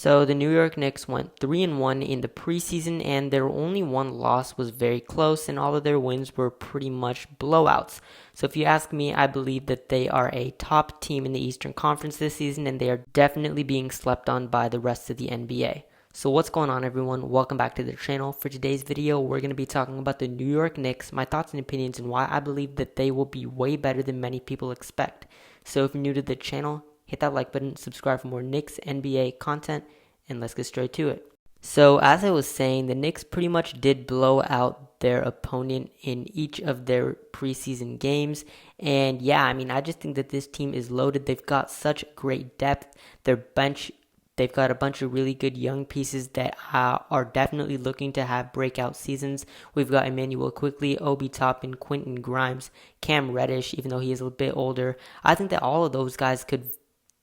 So the New York Knicks went 3-1 in the preseason, and their only one loss was very close, and all of their wins were pretty much blowouts. So if you ask me, I believe that they are a top team in the Eastern Conference this season, and they are definitely being slept on by the rest of the NBA. So what's going on, everyone? Welcome back to the channel. For today's video, we're going to be talking about the New York Knicks, my thoughts and opinions, and why I believe that they will be way better than many people expect. So if you're new to the channel, hit that like button, subscribe for more Knicks NBA content, and let's get straight to it. So as I was saying, the Knicks pretty much did blow out their opponent in each of their preseason games. And yeah, I just think that this team is loaded. They've got such great depth. Their bench, they've got a bunch of really good young pieces that are definitely looking to have breakout seasons. We've got Emmanuel Quickly, obitoppin, Quentin Grimes, Cam Reddish, even though he is a bit older. I think that all of those guys could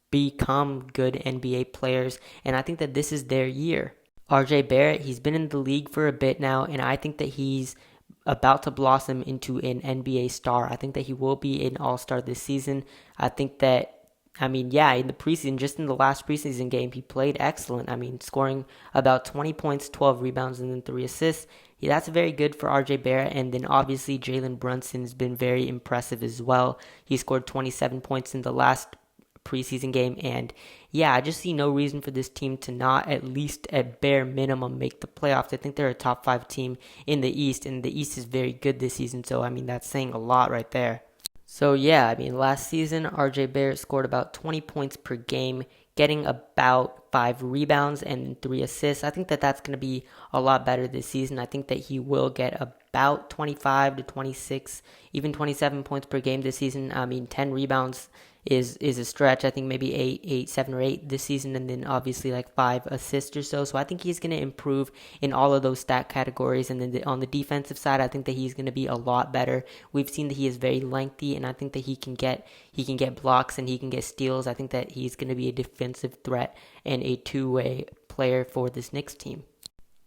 become good NBA players, and I think that this is their year. RJ Barrett, he's been in the league for a bit now, and I think that he's about to blossom into an NBA star. I think that he will be an all-star this season. I think that, in the preseason, just in the last preseason game, he played excellent. Scoring about 20 points, 12 rebounds, and then 3 assists. Yeah, that's very good for RJ Barrett. And then obviously Jalen Brunson has been very impressive as well. He scored 27 points in the last preseason game, and yeah, I just see no reason for this team to not at least at bare minimum make the playoffs. I think they're a top 5 team in the East, and the East is very good this season, so that's saying a lot right there. So yeah, last season RJ Barrett scored about 20 points per game, getting about 5 rebounds and 3 assists. I think that that's going to be a lot better this season. I think that he will get about 25 to 26, even 27 points per game this season. 10 rebounds is a stretch. I think maybe 7 or 8 this season, and then obviously like 5 assists or so. So I think he's going to improve in all of those stat categories. And then on the defensive side, I think that he's going to be a lot better. We've seen that he is very lengthy, and I think that he can get blocks and he can get steals. I think that he's going to be a defensive threat and a two-way player for this Knicks team.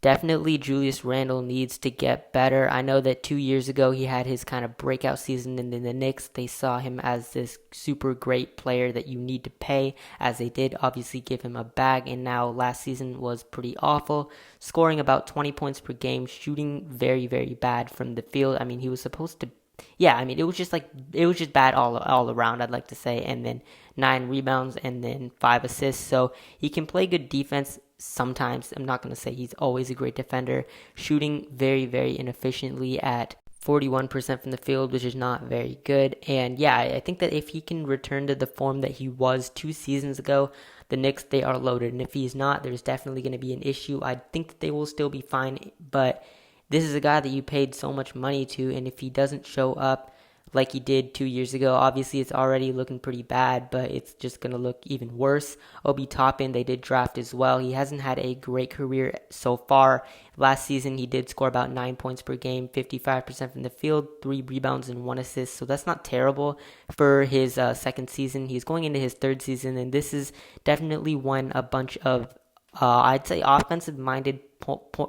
Definitely Julius Randle needs to get better. I know that 2 years ago he had his kind of breakout season, and then the Knicks, they saw him as this super great player that you need to pay, as they did obviously give him a bag, and now last season was pretty awful, scoring about 20 points per game, shooting very, very bad from the field. He was supposed to, it was just bad all around, I'd like to say, and then 9 rebounds and then 5 assists, so he can play good defense sometimes. I'm not going to say he's always a great defender, shooting very, very inefficiently at 41% from the field, which is not very good. And yeah, I think that if he can return to the form that he was 2 seasons ago, the Knicks, they are loaded. And if he's not, there's definitely going to be an issue. I think that they will still be fine, but this is a guy that you paid so much money to, and if he doesn't show up like he did 2 years ago, obviously it's already looking pretty bad, but it's just going to look even worse. Obitoppin, they did draft as well. He hasn't had a great career so far. Last season, he did score about 9 points per game, 55% from the field, 3 rebounds and 1 assist, so that's not terrible for his second season. He's going into his 3rd season, and this is definitely when a bunch of, I'd say, offensive-minded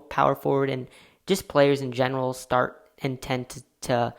power forward and just players in general start and tend to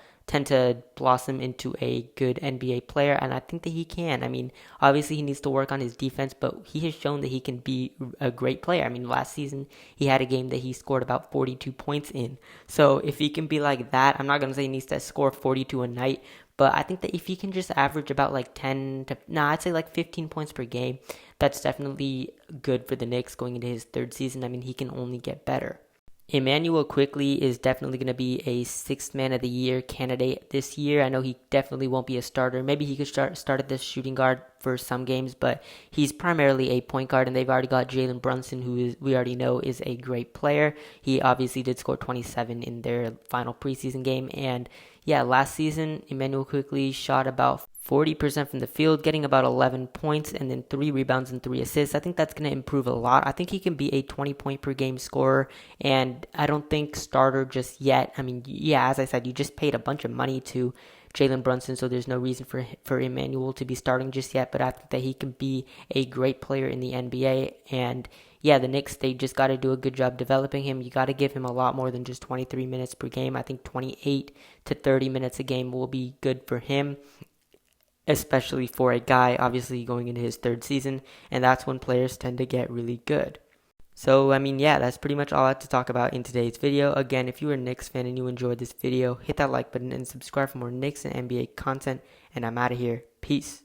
blossom into a good NBA player, and I think that he can. Obviously he needs to work on his defense, but he has shown that he can be a great player. Last season he had a game that he scored about 42 points in. So if he can be like that, I'm not going to say he needs to score 42 a night, but I think that if he can just average about like 15 points per game, that's definitely good for the Knicks going into his 3rd season. He can only get better. Emmanuel Quickly is definitely going to be a 6th man of the year candidate this year. I know he definitely won't be a starter. Maybe he could start at this shooting guard for some games, but he's primarily a point guard, and they've already got Jalen Brunson, who we already know is a great player. He obviously did score 27 in their final preseason game, and yeah, last season, Emmanuel Quickly shot about 40% from the field, getting about 11 points and then 3 rebounds and 3 assists. I think that's going to improve a lot. I think he can be a 20-point per game scorer, and I don't think starter just yet. As I said, you just paid a bunch of money to Jalen Brunson, so there's no reason for Emmanuel to be starting just yet, but I think that he can be a great player in the NBA, and yeah, the Knicks, they just got to do a good job developing him. You got to give him a lot more than just 23 minutes per game. I think 28 to 30 minutes a game will be good for him. especially for a guy obviously going into his third season, and that's when players tend to get really good. So, I mean, yeah, that's pretty much all I had to talk about in today's video. Again, if you're a Knicks fan and you enjoyed this video, hit that like button and subscribe for more Knicks and NBA content, and I'm out of here. Peace.